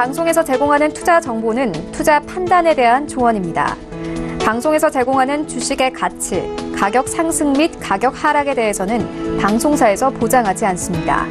방송에서 제공하는 투자 정보는 투자 판단에 대한 조언입니다. 방송에서 제공하는 주식의 가치, 가격 상승 및 가격 하락에 대해서는 방송사에서 보장하지 않습니다.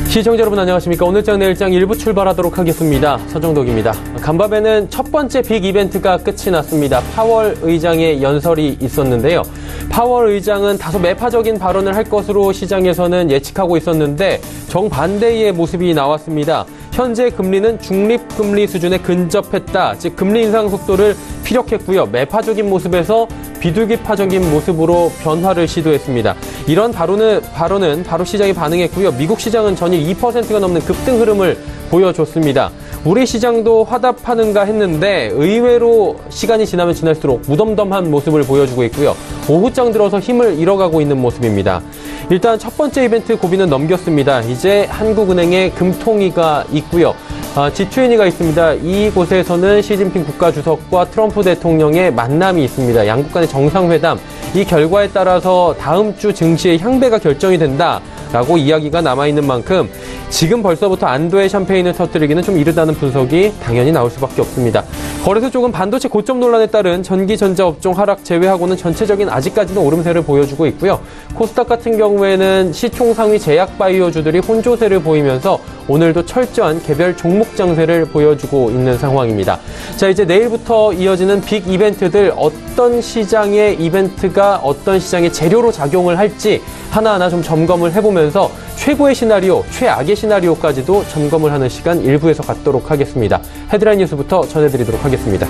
시청자 여러분 안녕하십니까. 오늘장 내일장 일부 출발하도록 하겠습니다. 서정덕입니다. 간밤에는 첫 번째 빅 이벤트가 끝이 났습니다. 파월 의장의 연설이 있었는데요. 파월 의장은 다소 매파적인 발언을 할 것으로 시장에서는 예측하고 있었는데 정반대의 모습이 나왔습니다. 현재 금리는 중립금리 수준에 근접했다. 즉 금리 인상 속도를 피력했고요. 매파적인 모습에서 비둘기파적인 모습으로 변화를 시도했습니다. 이런 발언은 바로 시장이 반응했고요. 미국 시장은 전일 2%가 넘는 급등 흐름을 보여줬습니다. 우리 시장도 화답하는가 했는데 의외로 시간이 지나면 지날수록 무덤덤한 모습을 보여주고 있고요. 오후장 들어서 힘을 잃어가고 있는 모습입니다. 일단 첫 번째 이벤트 고비는 넘겼습니다. 이제 한국은행의 금통위가 있고요. G20가 있습니다. 이곳에서는 시진핑 국가주석과 트럼프 대통령의 만남이 있습니다. 양국 간의 정상회담, 이 결과에 따라서 다음 주 증시의 향배가 결정이 된다라고 이야기가 남아있는 만큼 지금 벌써부터 안도의 샴페인을 터뜨리기는 좀 이르다는 분석이 당연히 나올 수밖에 없습니다. 거래소 쪽은 반도체 고점 논란에 따른 전기전자 업종 하락 제외하고는 전체적인 아직까지는 오름세를 보여주고 있고요. 코스닥 같은 경우에는 시총 상위 제약바이오주들이 혼조세를 보이면서 오늘도 철저한 개별 종목 장세를 보여주고 있는 상황입니다. 자, 이제 내일부터 이어지는 빅 이벤트들, 어떤 시장의 이벤트가 어떤 시장의 재료로 작용을 할지 하나하나 좀 점검을 해보면서 최고의 시나리오, 최악의 시나리오까지도 점검을 하는 시간 일부에서 갖도록 하겠습니다. 헤드라인 뉴스부터 전해드리도록 하겠습니다.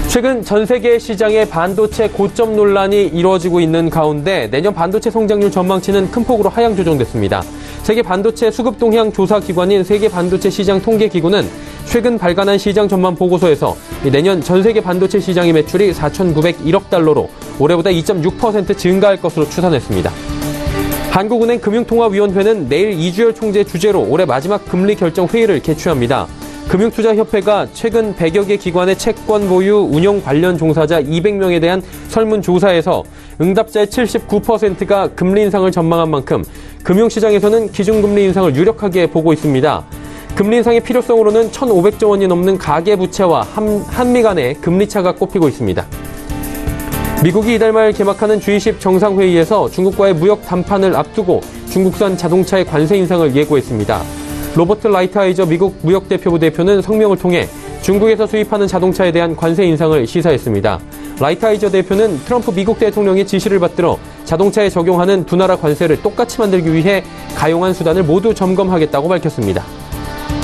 최근 전 세계 시장의 반도체 고점 논란이 이루어지고 있는 가운데 내년 반도체 성장률 전망치는 큰 폭으로 하향 조정됐습니다. 세계 반도체 수급 동향 조사 기관인 세계 반도체 시장 통계 기구는 최근 발간한 시장 전망 보고서에서 내년 전 세계 반도체 시장의 매출이 4,901억 달러로 올해보다 2.6% 증가할 것으로 추산했습니다. 한국은행 금융통화위원회는 내일 이주열 총재 주재로 올해 마지막 금리 결정 회의를 개최합니다. 금융투자협회가 최근 100여 개 기관의 채권 보유, 운영 관련 종사자 200명에 대한 설문조사에서 응답자의 79%가 금리 인상을 전망한 만큼 금융시장에서는 기준금리 인상을 유력하게 보고 있습니다. 금리 인상의 필요성으로는 1,500조 원이 넘는 가계부채와 한미 간의 금리차가 꼽히고 있습니다. 미국이 이달 말 개막하는 G20 정상회의에서 중국과의 무역 담판을 앞두고 중국산 자동차의 관세 인상을 예고했습니다. 로버트 라이트하이저 미국 무역대표부 대표는 성명을 통해 중국에서 수입하는 자동차에 대한 관세 인상을 시사했습니다. 라이트하이저 대표는 트럼프 미국 대통령의 지시를 받들어 자동차에 적용하는 두 나라 관세를 똑같이 만들기 위해 가용한 수단을 모두 점검하겠다고 밝혔습니다.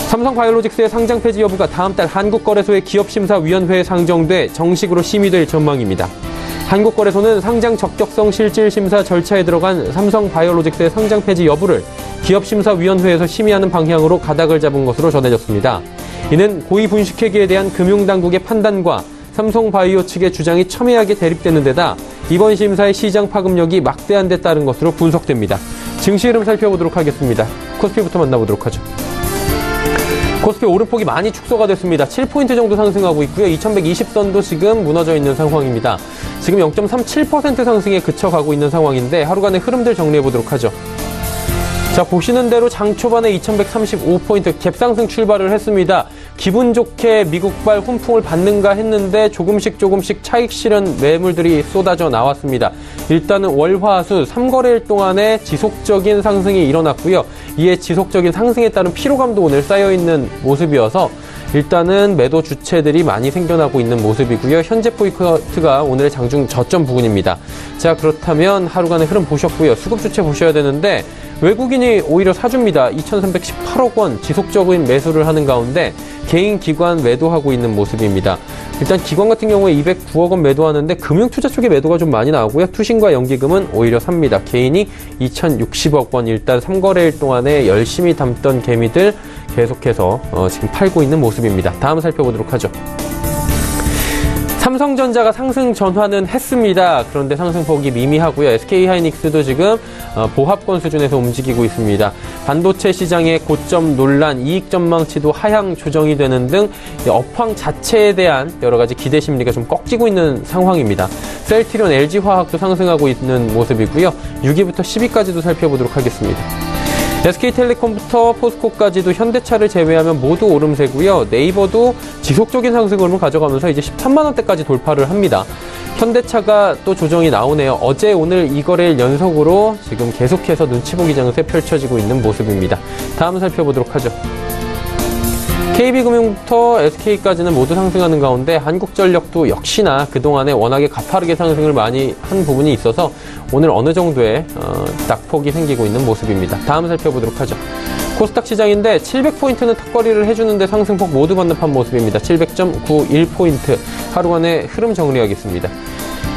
삼성바이오로직스의 상장 폐지 여부가 다음 달 한국거래소의 기업심사위원회에 상정돼 정식으로 심의될 전망입니다. 한국거래소는 상장 적격성 실질심사 절차에 들어간 삼성바이오로직스의 상장 폐지 여부를 기업심사위원회에서 심의하는 방향으로 가닥을 잡은 것으로 전해졌습니다. 이는 고위분식회계에 대한 금융당국의 판단과 삼성바이오 측의 주장이 첨예하게 대립되는 데다 이번 심사의 시장 파급력이 막대한 데 따른 것으로 분석됩니다. 증시 흐름 살펴보도록 하겠습니다. 코스피부터 만나보도록 하죠. 코스피 오름폭이 많이 축소가 됐습니다. 7포인트 정도 상승하고 있고요. 2120선도 지금 무너져 있는 상황입니다. 지금 0.37% 상승에 그쳐가고 있는 상황인데 하루간의 흐름들 정리해보도록 하죠. 자, 보시는 대로 장 초반에 2135포인트 갭상승 출발을 했습니다. 기분 좋게 미국발 훈풍을 받는가 했는데 조금씩 차익 실현 매물들이 쏟아져 나왔습니다. 일단은 월화수 3거래일 동안에 지속적인 상승이 일어났고요. 이에 지속적인 상승에 따른 피로감도 오늘 쌓여있는 모습이어서 일단은 매도 주체들이 많이 생겨나고 있는 모습이고요. 현재 포인트가 오늘의 장중 저점 부근입니다. 자, 그렇다면 하루간의 흐름 보셨고요. 수급 주체 보셔야 되는데 외국인이 오히려 사줍니다. 2,318억 원 지속적인 매수를 하는 가운데 개인 기관 매도하고 있는 모습입니다. 일단 기관 같은 경우에 209억 원 매도하는데 금융투자 쪽에 매도가 좀 많이 나오고요. 투신과 연기금은 오히려 삽니다. 개인이 2,060억 원 일단 3거래일 동안에 열심히 담던 개미들 계속해서 지금 팔고 있는 모습입니다. 다음 살펴보도록 하죠. 삼성전자가 상승 전환은 했습니다. 그런데 상승폭이 미미하고요. SK하이닉스도 지금 보합권 수준에서 움직이고 있습니다. 반도체 시장의 고점 논란, 이익 전망치도 하향 조정이 되는 등 업황 자체에 대한 여러 가지 기대 심리가 좀 꺾이고 있는 상황입니다. 셀트리온, LG화학도 상승하고 있는 모습이고요. 6위부터 10위까지도 살펴보도록 하겠습니다. SK텔레콤부터 포스코까지도 현대차를 제외하면 모두 오름세고요. 네이버도 지속적인 상승 흐름을 가져가면서 이제 13만 원대까지 돌파를 합니다. 현대차가 또 조정이 나오네요. 어제 오늘 이 거래일 연속으로 지금 계속해서 눈치 보기 장세 펼쳐지고 있는 모습입니다. 다음 살펴보도록 하죠. KB금융부터 SK까지는 모두 상승하는 가운데 한국전력도 역시나 그동안에 워낙에 가파르게 상승을 많이 한 부분이 있어서 오늘 어느 정도의 낙폭이 생기고 있는 모습입니다. 다음 살펴보도록 하죠. 코스닥 시장인데 700포인트는 턱걸이를 해주는데 상승폭 모두 반납한 모습입니다. 700.91포인트 하루간의 흐름 정리하겠습니다.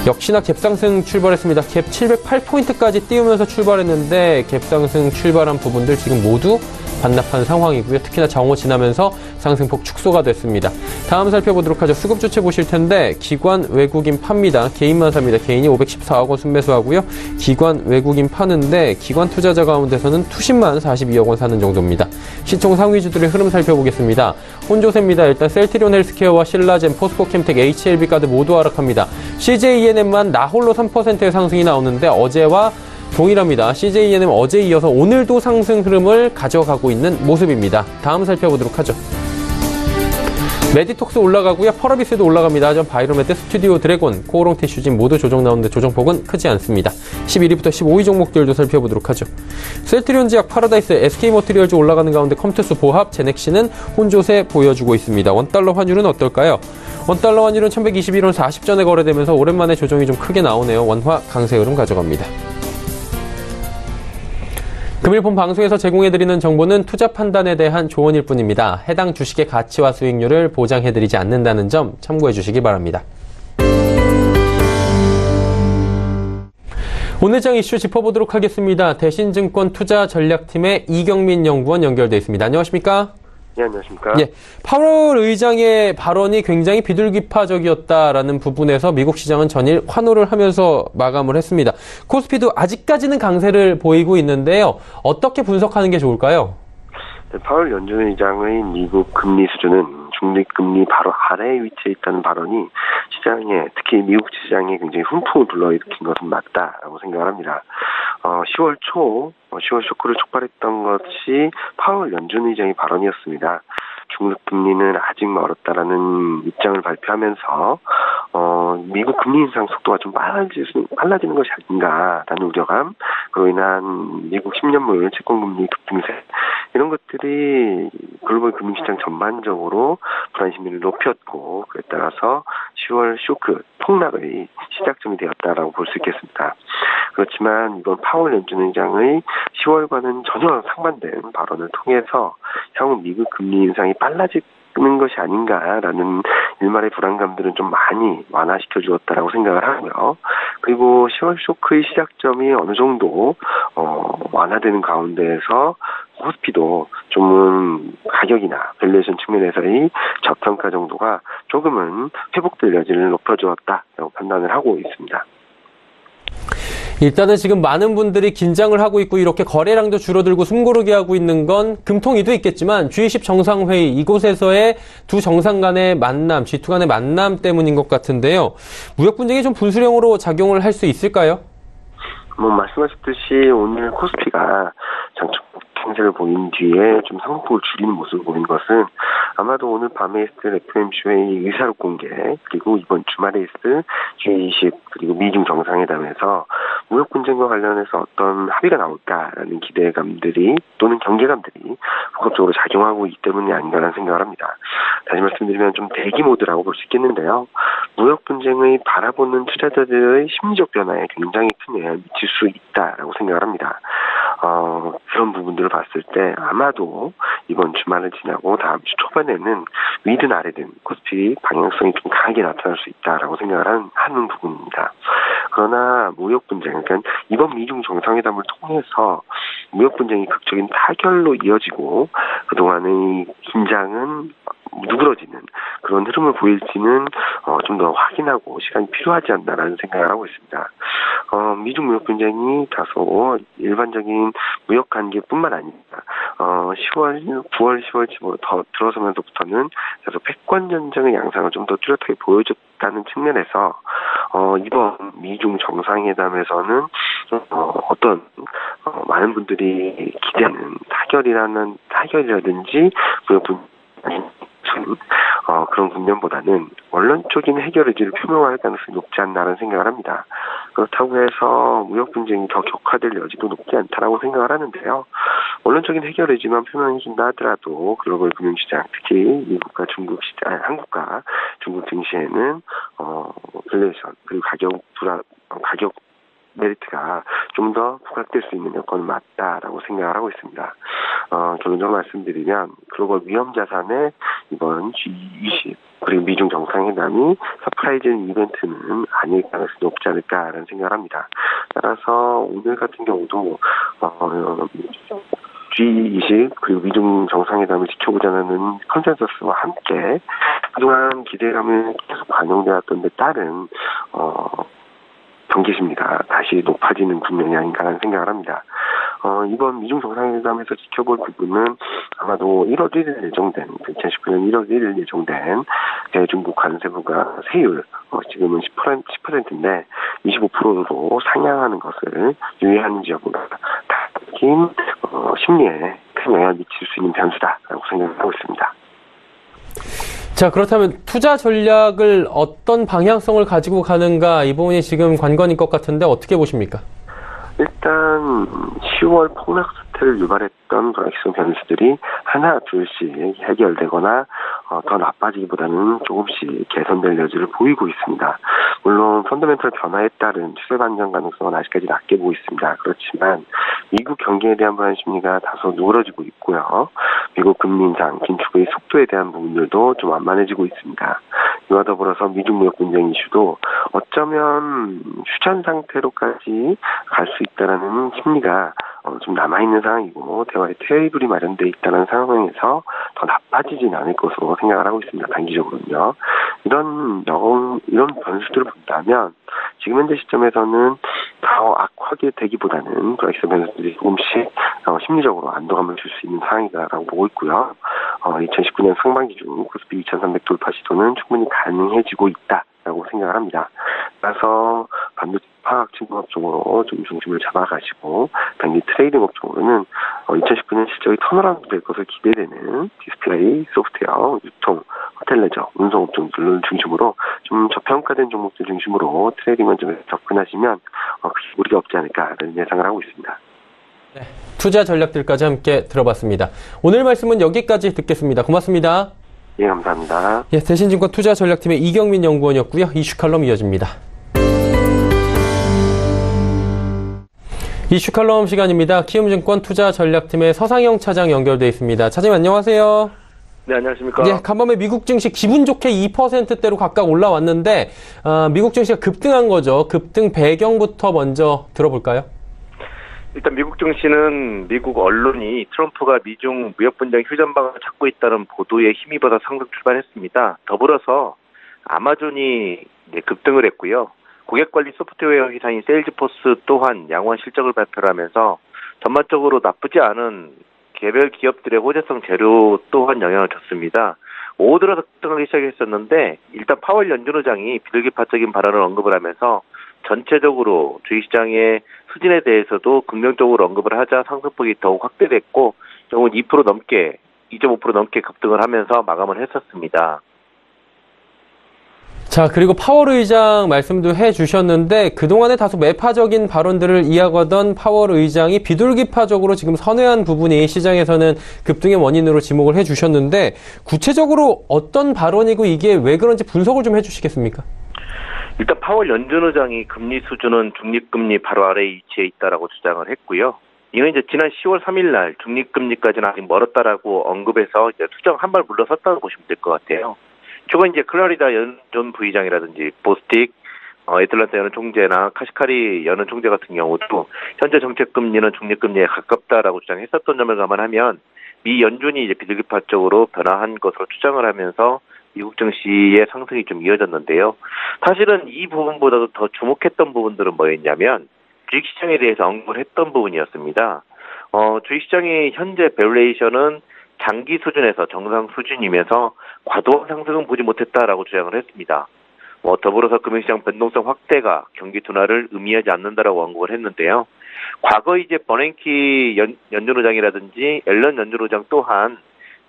역시나 갭상승 출발했습니다. 갭 708포인트까지 띄우면서 출발했는데 갭상승 출발한 부분들 지금 모두 반납한 상황이고요. 특히나 정오 지나면서 상승폭 축소가 됐습니다. 다음 살펴보도록 하죠. 수급 주체 보실 텐데 기관 외국인 팝니다. 개인만 삽니다. 개인이 514억 원 순매수하고요. 기관 외국인 파는데 기관 투자자 가운데서는 투신만 42억 원 사는 정도입니다. 시총 상위주들의 흐름 살펴보겠습니다. 혼조세입니다. 일단 셀트리온 헬스케어와 신라젠, 포스코캠텍, HLB카드 모두 하락합니다. CJENM만 나홀로 3%의 상승이 나오는데 어제와 동일합니다. CJENM 어제 이어서 오늘도 상승 흐름을 가져가고 있는 모습입니다. 다음 살펴보도록 하죠. 메디톡스 올라가고요. 펄어비스도 올라갑니다. 전 바이로메드, 스튜디오 드래곤, 코오롱 티슈진 모두 조정 나오는데 조정폭은 크지 않습니다. 11위부터 15위 종목들도 살펴보도록 하죠. 셀트리온 제약, 파라다이스, SK머티리얼즈 올라가는 가운데 컴투스, 보합, 제넥시는 혼조세 보여주고 있습니다. 원달러 환율은 어떨까요? 원달러 환율은 1121원 40전에 거래되면서 오랜만에 조정이 좀 크게 나오네요. 원화 강세 흐름 가져갑니다. 금일폰 방송에서 제공해드리는 정보는 투자 판단에 대한 조언일 뿐입니다. 해당 주식의 가치와 수익률을 보장해드리지 않는다는 점 참고해주시기 바랍니다. 오늘 장 이슈 짚어보도록 하겠습니다. 대신증권 투자전략팀의 이경민 연구원 연결돼 있습니다. 안녕하십니까? 네, 안녕하십니까? 예, 파월 의장의 발언이 굉장히 비둘기파적이었다라는 부분에서 미국 시장은 전일 환호를 하면서 마감을 했습니다. 코스피도 아직까지는 강세를 보이고 있는데요. 어떻게 분석하는 게 좋을까요? 네, 파월 연준 의장의 미국 금리 수준은 중립금리 바로 아래에 위치해 있다는 발언이 시장에, 특히 미국 시장에 굉장히 훈풍을 불러일으킨 것은 맞다라고 생각을 합니다. 10월 쇼크를 촉발했던 것이 파월 연준 의장의 발언이었습니다. 중립금리는 아직 멀었다라는 입장을 발표하면서 미국 금리 인상 속도가 좀 빨라지는 것이 아닌가라는 우려감, 그로 인한 미국 10년물 채권금리 급등세, 이런 것들이 글로벌 금융시장 전반적으로 불안 심리를 높였고, 그에 따라서 10월 쇼크 폭락의 시작점이 되었다라고 볼 수 있겠습니다. 그렇지만 이번 파월 연준 의장의 10월과는 전혀 상반된 발언을 통해서 향후 미국 금리 인상이 빨라지는 것이 아닌가라는 일말의 불안감들은 좀 많이 완화시켜 주었다라고 생각을 하고요. 그리고 10월 쇼크의 시작점이 어느 정도 완화되는 가운데에서 코스피도 좀은 가격이나 밸류에이션 측면에서의 저평가 정도가 조금은 회복될 여지를 높여주었다라고 판단을 하고 있습니다. 일단은 지금 많은 분들이 긴장을 하고 있고 이렇게 거래량도 줄어들고 숨고르게 하고 있는 건 금통위도 있겠지만 G20 정상회의, 이곳에서의 두 정상 간의 만남, G2 간의 만남 때문인 것 같은데요. 무역 분쟁이 좀 분수령으로 작용을 할 수 있을까요? 말씀하셨듯이 오늘 코스피가 장중 강세를 보인 뒤에 좀 상승폭을 줄이는 모습을 보인 것은 아마도 오늘 밤에 있을 FOMC의 의사록 공개, 그리고 이번 주말에 있을 G20 그리고 미중 정상회담에서 무역 분쟁과 관련해서 어떤 합의가 나올까라는 기대감들이 또는 경계감들이 복합적으로 작용하고 있기 때문이 아닌가라는 생각을 합니다. 다시 말씀드리면 좀 대기 모드라고 볼 수 있겠는데요. 무역 분쟁의 바라보는 투자자들의 심리적 변화에 굉장히 큰 영향을 미칠 수 있다라고 생각을 합니다. 그런 부분들을 봤을 때 아마도 이번 주말을 지나고 다음 주 초반에는 위든 아래든 코스피 방향성이 좀 강하게 나타날 수 있다라고 생각을 하는 부분입니다. 그러나 무역 분쟁, 그러니까 이번 미중 정상회담을 통해서 무역 분쟁이 극적인 타결로 이어지고 그동안의 긴장은 누그러지는 그런 흐름을 보일지는 좀 더 확인하고 시간이 필요하지 않나라는 생각을 하고 있습니다. 미중 무역 분쟁이 다소 일반적인 무역 관계뿐만 아니라 9월, 10월 더 들어서면서부터는 계속 패권 전쟁의 양상을 좀 더 뚜렷하게 보여줬다는 측면에서 이번 미중 정상회담에서는 어떤 많은 분들이 기대하는 타결이라든지 무역 분쟁 그런 국면보다는 원론적인 해결 의지를 표명할 가능성이 높지 않나라는 생각을 합니다. 그렇다고 해서 무역 분쟁이 더 격화될 여지도 높지 않다라고 생각을 하는데요. 원론적인 해결 의지만 표명해준다 하더라도 글로벌 금융시장, 특히 미국과 중국 시장, 한국과 중국 증시에는 밸류에이션 그리고 가격 메리트가 좀 더 부각될 수 있는 여건은 맞다라고 생각을 하고 있습니다. 결론적으로 말씀드리면 글로벌 위험 자산의 이번 G20 그리고 미중 정상회담이 서프라이즈 이벤트는 아닐 가능성이 높지 않을까라는 생각을 합니다. 따라서 오늘 같은 경우도 G20 그리고 미중 정상회담을 지켜보자는 컨센서스와 함께 그동안 기대감을 계속 반영되었던 데 따른 경계심리가 다시 높아지는 국면이 아닌가라는 생각을 합니다. 이번 미중 정상회담에서 지켜볼 부분은 아마도 1월 1일 예정된, 2019년 1월 1일 예정된 대중국 관세부가 세율, 지금은 10%인데 25%로 상향하는 것을 유의하는지 여부가 긴 심리에 큰 영향을 미칠 수 있는 변수다라고 생각하고 있습니다. 자, 그렇다면 투자 전략을 어떤 방향성을 가지고 가는가 이 부분이 지금 관건인 것 같은데 어떻게 보십니까? 일단 10월 폭락 사태를 유발했던 불확실성 변수들이 하나 둘씩 해결되거나 더 나빠지기보다는 조금씩 개선될 여지를 보이고 있습니다. 물론 펀더멘털 변화에 따른 추세 반전 가능성은 아직까지 낮게 보고 있습니다. 그렇지만 미국 경기에 대한 불안 심리가 다소 누그러지고 있고요. 미국 금리 인상, 긴축의 속도에 대한 부분들도 좀 완만해지고 있습니다. 이와 더불어서 미중 무역 분쟁 이슈도 어쩌면 휴전 상태로까지 갈 수 있다라는 심리가 좀 남아있는 상황이고 대화의 테이블이 마련되어 있다는 상황에서 더 나빠지진 않을 것으로 생각을 하고 있습니다. 단기적으로는요. 이런 변수들을 본다면 지금 현재 시점에서는 더 악화게 되기보다는 불확실성 변수들이 조금씩 심리적으로 안도감을 줄 수 있는 상황이다라고 보고 있고요. 2019년 상반기 중 코스피 2300 돌파 시도는 충분히 가능해지고 있다라고 생각을 합니다. 따라서 반도체 화학 친구업 쪽으로 좀 중심을 잡아가시고 단기 트레이딩 업종으로는 2019년 실적이 턴어라운드 될 것을 기대되는 디스플레이, 소프트웨어, 유통, 호텔 레저, 운송 업종들을 중심으로 좀 저평가된 종목들 중심으로 트레이딩 관점에서 접근하시면 크게 무리가 없지 않을까라는 예상을 하고 있습니다. 네, 투자 전략들까지 함께 들어봤습니다. 오늘 말씀은 여기까지 듣겠습니다. 고맙습니다. 예, 감사합니다. 예, 대신증권 투자전략팀의 이경민 연구원이었고요. 이슈 칼럼 이어집니다. 이슈 칼럼 시간입니다. 키움증권 투자전략팀의 서상영 차장 연결돼 있습니다. 차장님 안녕하세요. 네, 안녕하십니까. 예, 간밤에 미국 증시 기분 좋게 2%대로 각각 올라왔는데 미국 증시가 급등한 거죠. 급등 배경부터 먼저 들어볼까요? 일단 미국 증시는 미국 언론이 트럼프가 미중 무역 분쟁 휴전 방안을 찾고 있다는 보도에 힘입어서 상승 출발했습니다. 더불어서 아마존이 급등을 했고요. 고객관리 소프트웨어 회사인 세일즈포스 또한 양호한 실적을 발표를 하면서 전반적으로 나쁘지 않은 개별 기업들의 호재성 재료 또한 영향을 줬습니다. 오후 들어서 급등하기 시작했었는데 일단 파월 연준 의장이 비둘기파적인 발언을 언급을 하면서 전체적으로 주식시장의 수진에 대해서도 긍정적으로 언급을 하자 상승폭이 더욱 확대됐고 결국은 2% 넘게 2.5% 넘게 급등을 하면서 마감을 했었습니다. 자, 그리고 파월 의장 말씀도 해주셨는데 그동안에 다소 매파적인 발언들을 이어가던 파월 의장이 비둘기파적으로 지금 선회한 부분이 시장에서는 급등의 원인으로 지목을 해주셨는데 구체적으로 어떤 발언이고 이게 왜 그런지 분석을 좀 해주시겠습니까? 일단 파월 연준 의장이 금리 수준은 중립금리 바로 아래에 위치해 있다라고 주장을 했고요. 이는 이제 지난 10월 3일 날 중립금리까지는 아직 멀었다라고 언급해서 이제 수정 한 발 물러섰다고 보시면 될 것 같아요. 최근 이제 클라리다 연준 부의장이라든지 보스틱, 애틀란타 연은 총재나 카시카리 연은 총재 같은 경우도 현재 정책금리는 중립금리에 가깝다라고 주장했었던 점을 감안하면 미 연준이 이제 비둘기파 쪽으로 변화한 것으로 추정을 하면서 미국 증시의 상승이 좀 이어졌는데요. 사실은 이 부분보다도 더 주목했던 부분들은 뭐였냐면 주식시장에 대해서 언급을 했던 부분이었습니다. 주식시장의 현재 밸류에이션은 장기 수준에서 정상 수준이면서 과도한 상승은 보지 못했다라고 주장을 했습니다. 더불어서 금융시장 변동성 확대가 경기 둔화를 의미하지 않는다라고 언급을 했는데요. 과거 이제 버냉키 연준의장이라든지 앨런 연준의장 또한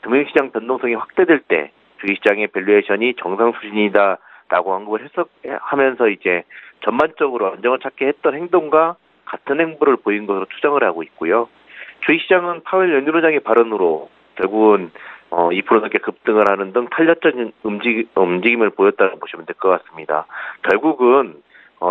금융시장 변동성이 확대될 때 주식시장의 밸류에이션이 정상 수준이다라고 언급을 하면서 이제 전반적으로 안정을 찾게 했던 행동과 같은 행보를 보인 것으로 추정을 하고 있고요. 주식시장은 파웰 연준의장의 발언으로 결국은 2% 넘게 급등을 하는 등 탄력적인 움직임을 보였다고 보시면 될 것 같습니다. 결국은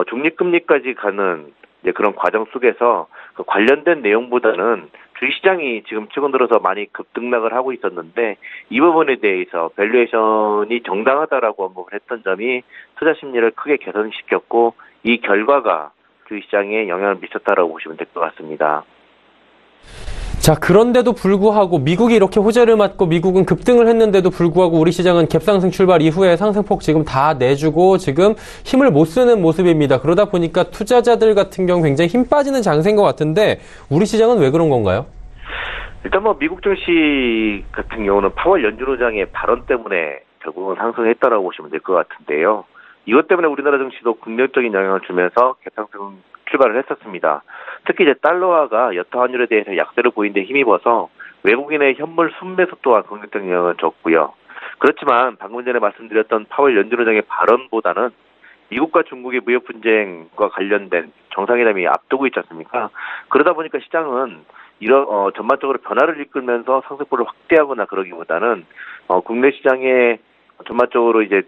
중립금리까지 가는 이제 그런 과정 속에서 그 관련된 내용보다는 주식시장이 지금 최근 들어서 많이 급등락을 하고 있었는데 이 부분에 대해서 밸류에이션이 정당하다라고 언급을 했던 점이 투자 심리를 크게 개선시켰고 이 결과가 주식시장에 영향을 미쳤다라고 보시면 될 것 같습니다. 자, 그런데도 불구하고 미국이 이렇게 호재를 맞고 미국은 급등을 했는데도 불구하고 우리 시장은 갭상승 출발 이후에 상승폭 지금 다 내주고 지금 힘을 못 쓰는 모습입니다. 그러다 보니까 투자자들 같은 경우 굉장히 힘 빠지는 장세인 것 같은데 우리 시장은 왜 그런 건가요? 일단 미국 증시 같은 경우는 파월 연준의장의 발언 때문에 결국은 상승했다라고 보시면 될 것 같은데요. 이것 때문에 우리나라 증시도 긍정적인 영향을 주면서 갭상승 출발을 했었습니다. 특히 이제 달러화가 여타 환율에 대해서 약세를 보이는 데 힘입어서 외국인의 현물 순매수 또한 긍정적인 영향을 줬고요. 그렇지만 방금 전에 말씀드렸던 파월 연준의장의 발언보다는 미국과 중국의 무역 분쟁과 관련된 정상회담이 앞두고 있지 않습니까? 그러다 보니까 시장은 이런 전반적으로 변화를 이끌면서 상승폭을 확대하거나 그러기보다는 국내 시장에 전반적으로 이제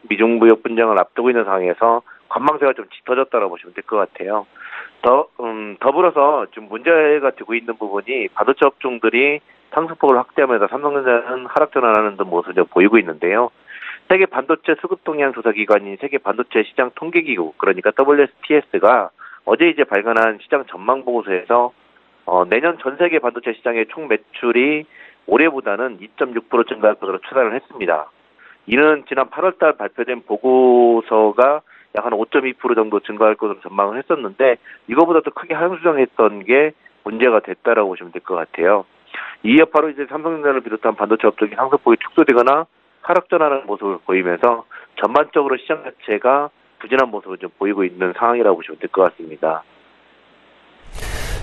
미중 무역 분쟁을 앞두고 있는 상황에서 관망세가 좀 짙어졌다고 보시면 될 것 같아요. 더불어서 지금 문제가 되고 있는 부분이 반도체 업종들이 상승폭을 확대하면서 삼성전자는 하락 전환하는 등 모습을 보이고 있는데요. 세계 반도체 수급 동향 조사 기관인 세계 반도체 시장 통계기구 그러니까 WSTS가 어제 이제 발간한 시장 전망 보고서에서 내년 전 세계 반도체 시장의 총 매출이 올해보다는 2.6% 증가할 것으로 추산을 했습니다. 이는 지난 8월달 발표된 보고서가 약 한 5.2% 정도 증가할 것으로 전망을 했었는데 이거보다 더 크게 하향수정했던 게 문제가 됐다라고 보시면 될 것 같아요. 이 여파로 이제 삼성전자를 비롯한 반도체 업종이 상승폭이 축소되거나 하락전하는 모습을 보이면서 전반적으로 시장 자체가 부진한 모습을 좀 보이고 있는 상황이라고 보시면 될 것 같습니다.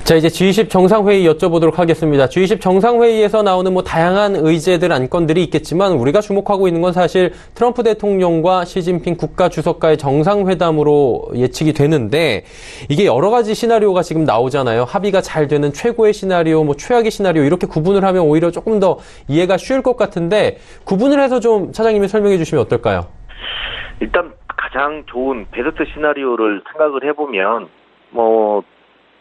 자, 이제 G20 정상회의 여쭤보도록 하겠습니다. G20 정상회의에서 나오는 다양한 의제들, 안건들이 있겠지만 우리가 주목하고 있는 건 사실 트럼프 대통령과 시진핑 국가주석과의 정상회담으로 예측이 되는데 이게 여러 가지 시나리오가 지금 나오잖아요. 합의가 잘 되는 최고의 시나리오, 최악의 시나리오 이렇게 구분을 하면 오히려 조금 더 이해가 쉬울 것 같은데 구분을 해서 좀 차장님이 설명해 주시면 어떨까요? 일단 가장 좋은 베스트 시나리오를 생각을 해보면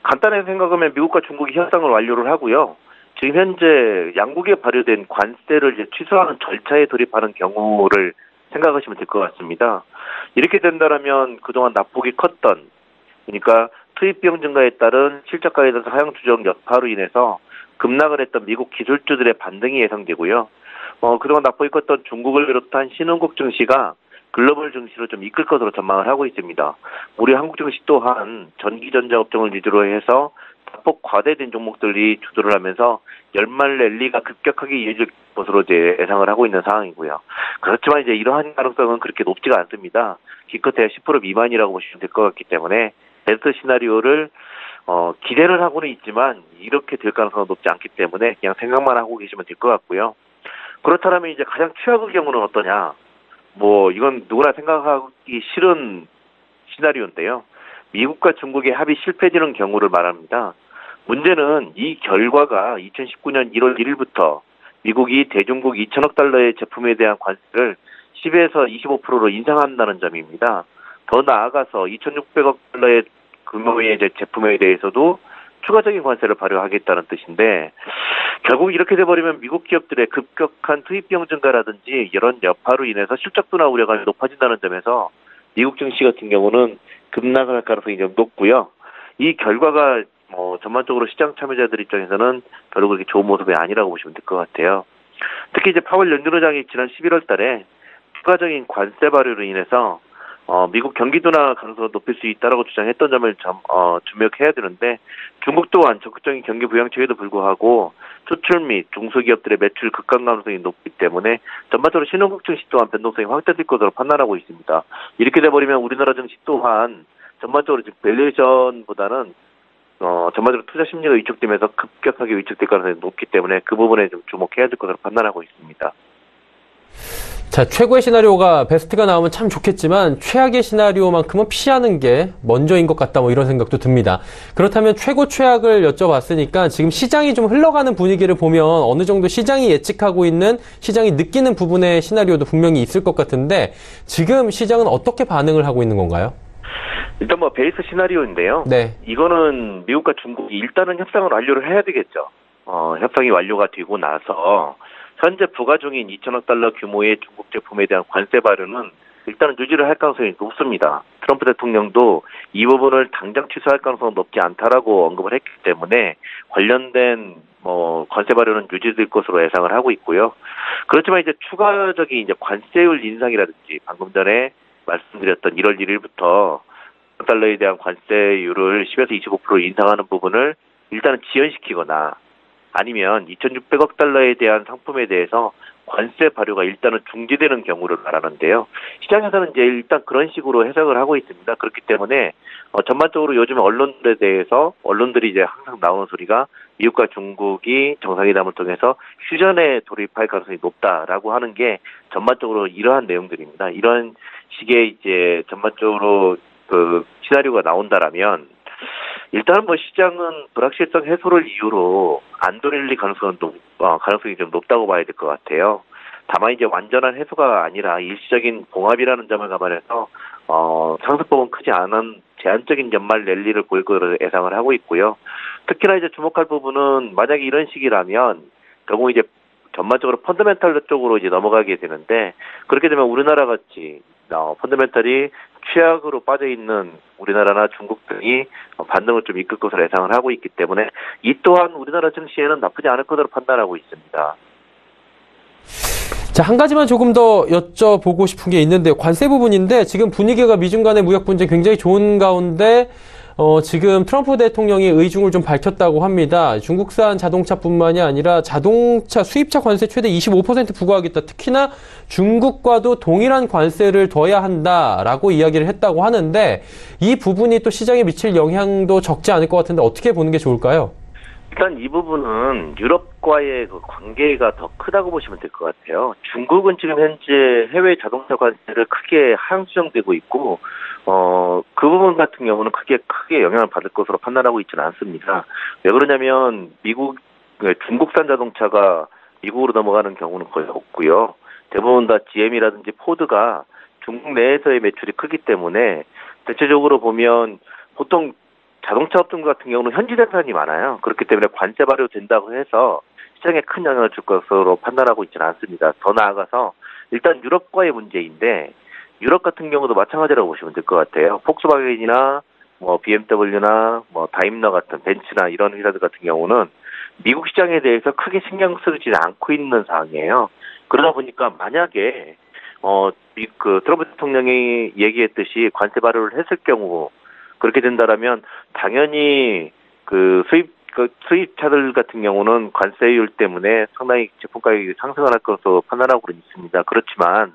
간단하게 생각하면 미국과 중국이 협상을 완료를 하고요. 지금 현재 양국에 발효된 관세를 이제 취소하는 절차에 돌입하는 경우를 생각하시면 될 것 같습니다. 이렇게 된다면 그동안 낙폭이 컸던, 그러니까 투입 비용 증가에 따른 실적가에 대해서 하향 조정 여파로 인해서 급락을 했던 미국 기술주들의 반등이 예상되고요. 그동안 낙폭이 컸던 중국을 비롯한 신흥국 증시가 글로벌 증시로 좀 이끌 것으로 전망을 하고 있습니다. 우리 한국 증시 또한 전기전자 업종을 위주로 해서 낙폭 과대된 종목들이 주도를 하면서 연말 랠리가 급격하게 이어질 것으로 이제 예상을 하고 있는 상황이고요. 그렇지만 이제 이러한 가능성은 그렇게 높지가 않습니다. 기껏해야 10% 미만이라고 보시면 될 것 같기 때문에 베스트 시나리오를 기대를 하고는 있지만 이렇게 될 가능성은 높지 않기 때문에 그냥 생각만 하고 계시면 될 것 같고요. 그렇다면 이제 가장 최악의 경우는 어떠냐? 이건 누구나 생각하기 싫은 시나리오인데요. 미국과 중국의 합의 실패되는 경우를 말합니다. 문제는 이 결과가 2019년 1월 1일부터 미국이 대중국 2천억 달러의 제품에 대한 관세를 10에서 25%로 인상한다는 점입니다. 더 나아가서 2,600억 달러의 규모의 제품에 대해서도 추가적인 관세를 발효하겠다는 뜻인데 결국 이렇게 돼버리면 미국 기업들의 급격한 투입 비용 증가라든지 이런 여파로 인해서 실적 둔화 우려가 높아진다는 점에서 미국 증시 같은 경우는 급락할 가능성이 좀 높고요. 이 결과가 전반적으로 시장 참여자들 입장에서는 별로 그렇게 좋은 모습이 아니라고 보시면 될 것 같아요. 특히 이제 파월 연준의장이 지난 11월 달에 추가적인 관세 발효로 인해서 미국 경기 둔화 가능성을 높일 수 있다라고 주장했던 점을 주목해야 되는데 중국 또한 적극적인 경기 부양책에도 불구하고 수출 및 중소기업들의 매출 급감 가능성이 높기 때문에 전반적으로 신흥국 증시 또한 변동성이 확대될 것으로 판단하고 있습니다. 이렇게 돼버리면 우리나라 증시 또한 전반적으로 지금 밸류에이션보다는 전반적으로 투자 심리가 위축되면서 급격하게 위축될 가능성이 높기 때문에 그 부분에 좀 주목해야 될 것으로 판단하고 있습니다. 자, 최고의 시나리오가 베스트가 나오면 참 좋겠지만 최악의 시나리오만큼은 피하는 게 먼저인 것 같다 뭐 이런 생각도 듭니다. 그렇다면 최고 최악을 여쭤봤으니까 지금 시장이 좀 흘러가는 분위기를 보면 어느 정도 시장이 예측하고 있는 시장이 느끼는 부분의 시나리오도 분명히 있을 것 같은데 지금 시장은 어떻게 반응을 하고 있는 건가요? 일단 베이스 시나리오인데요. 네. 이거는 미국과 중국이 일단은 협상을 완료를 해야 되겠죠. 협상이 완료가 되고 나서 현재 부과 중인 2천억 달러 규모의 중국 제품에 대한 관세 발효는 일단은 유지를 할 가능성이 높습니다. 트럼프 대통령도 이 부분을 당장 취소할 가능성은 높지 않다라고 언급을 했기 때문에 관련된 관세 발효는 유지될 것으로 예상을 하고 있고요. 그렇지만 이제 추가적인 이제 관세율 인상이라든지 방금 전에 말씀드렸던 1월 1일부터 달러에 대한 관세율을 10에서 25% 인상하는 부분을 일단은 지연시키거나 아니면 2,600억 달러에 대한 상품에 대해서 관세 발효가 일단은 중지되는 경우를 말하는데요. 시장에서는 이제 일단 그런 식으로 해석을 하고 있습니다. 그렇기 때문에 전반적으로 요즘 언론들이 이제 항상 나오는 소리가 미국과 중국이 정상회담을 통해서 휴전에 돌입할 가능성이 높다라고 하는 게 전반적으로 이러한 내용들입니다. 이런 식의 이제 전반적으로 그 시나리오가 나온다라면 일단은 시장은 불확실성 해소를 이유로 안 돌릴 가능성이 좀 높다고 봐야 될 것 같아요. 다만 이제 완전한 해소가 아니라 일시적인 봉합이라는 점을 감안해서 상승폭은 크지 않은 제한적인 연말 랠리를 보일 것으로 예상을 하고 있고요. 특히나 이제 주목할 부분은 만약에 이런 식이라면 결국 이제 전반적으로 펀더멘탈 쪽으로 이제 넘어가게 되는데 그렇게 되면 우리나라 같이 펀더멘탈이 최악으로 빠져있는 우리나라나 중국 등이 반등을 좀 이끌 것으로 예상을 하고 있기 때문에 이 또한 우리나라 증시에는 나쁘지 않을 것으로 판단하고 있습니다. 자, 한 가지만 조금 더 여쭤보고 싶은 게 있는데 관세 부분인데 지금 분위기가 미중 간의 무역 분쟁 굉장히 좋은 가운데 지금 트럼프 대통령이 의중을 좀 밝혔다고 합니다. 중국산 자동차뿐만이 아니라 자동차 수입차 관세 최대 25% 부과하겠다. 특히나 중국과도 동일한 관세를 둬야 한다라고 이야기를 했다고 하는데 이 부분이 또 시장에 미칠 영향도 적지 않을 것 같은데 어떻게 보는 게 좋을까요? 일단 이 부분은 유럽과의 그 관계가 더 크다고 보시면 될 것 같아요. 중국은 지금 현재 해외 자동차 관세를 크게 하향 수정되고 있고 그 부분 같은 경우는 크게 영향을 받을 것으로 판단하고 있지는 않습니다. 왜 그러냐면 중국산 자동차가 미국으로 넘어가는 경우는 거의 없고요. 대부분 다 GM이라든지 포드가 중국 내에서의 매출이 크기 때문에 대체적으로 보면 보통 자동차 업종 같은 경우는 현지 생산이 많아요. 그렇기 때문에 관세 발효된다고 해서 시장에 큰 영향을 줄 것으로 판단하고 있지는 않습니다. 더 나아가서 일단 유럽과의 문제인데 유럽 같은 경우도 마찬가지라고 보시면 될 것 같아요. 폭스바겐이나 BMW나 다임러 같은 벤츠나 이런 회사들 같은 경우는 미국 시장에 대해서 크게 신경 쓰지 않고 있는 상황이에요. 그러다 보니까 만약에 트럼프 대통령이 얘기했듯이 관세 발효를 했을 경우 그렇게 된다라면 당연히 수입차들 같은 경우는 관세율 때문에 상당히 제품 가격이 상승을 할 것으로 판단하고 있습니다. 그렇지만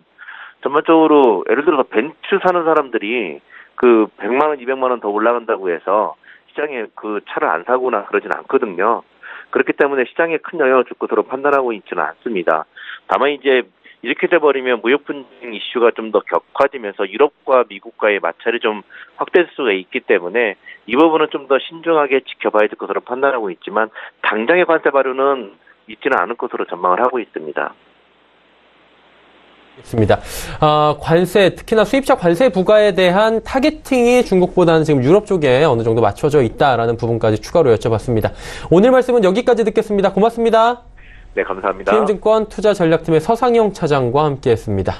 전반적으로 예를 들어서 벤츠 사는 사람들이 100만 원, 200만 원 더 올라간다고 해서 시장에 그 차를 안 사거나 그러진 않거든요. 그렇기 때문에 시장에 큰 영향을 줄 것으로 판단하고 있지는 않습니다. 다만 이제 이렇게 돼버리면 무역 분쟁 이슈가 좀 더 격화되면서 유럽과 미국과의 마찰이 좀 확대될 수가 있기 때문에 이 부분은 좀 더 신중하게 지켜봐야 될 것으로 판단하고 있지만 당장의 관세 발효는 있지는 않을 것으로 전망을 하고 있습니다. 있습니다. 관세, 특히나 수입차 관세 부과에 대한 타겟팅이 중국보다는 지금 유럽 쪽에 어느 정도 맞춰져 있다라는 부분까지 추가로 여쭤봤습니다. 오늘 말씀은 여기까지 듣겠습니다. 고맙습니다. 네, 감사합니다. 키움증권 투자전략팀의 서상영 차장과 함께했습니다.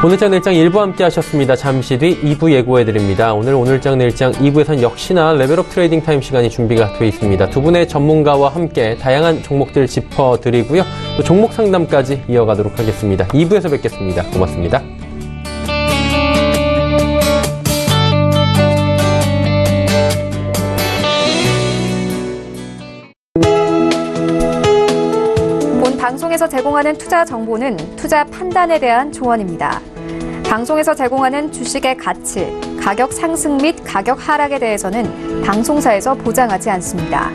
오늘장 내일장 1부 함께 하셨습니다. 잠시 뒤 2부 예고해드립니다. 오늘장 내일장 2부에선 역시나 레벨업 트레이딩 타임 시간이 준비가 되어 있습니다. 두 분의 전문가와 함께 다양한 종목들 짚어드리고요. 또 종목 상담까지 이어가도록 하겠습니다. 2부에서 뵙겠습니다. 고맙습니다. 방송에서 제공하는 투자 정보는 투자 판단에 대한 조언입니다. 방송에서 제공하는 주식의 가치, 가격 상승 및 가격 하락에 대해서는 방송사에서 보장하지 않습니다.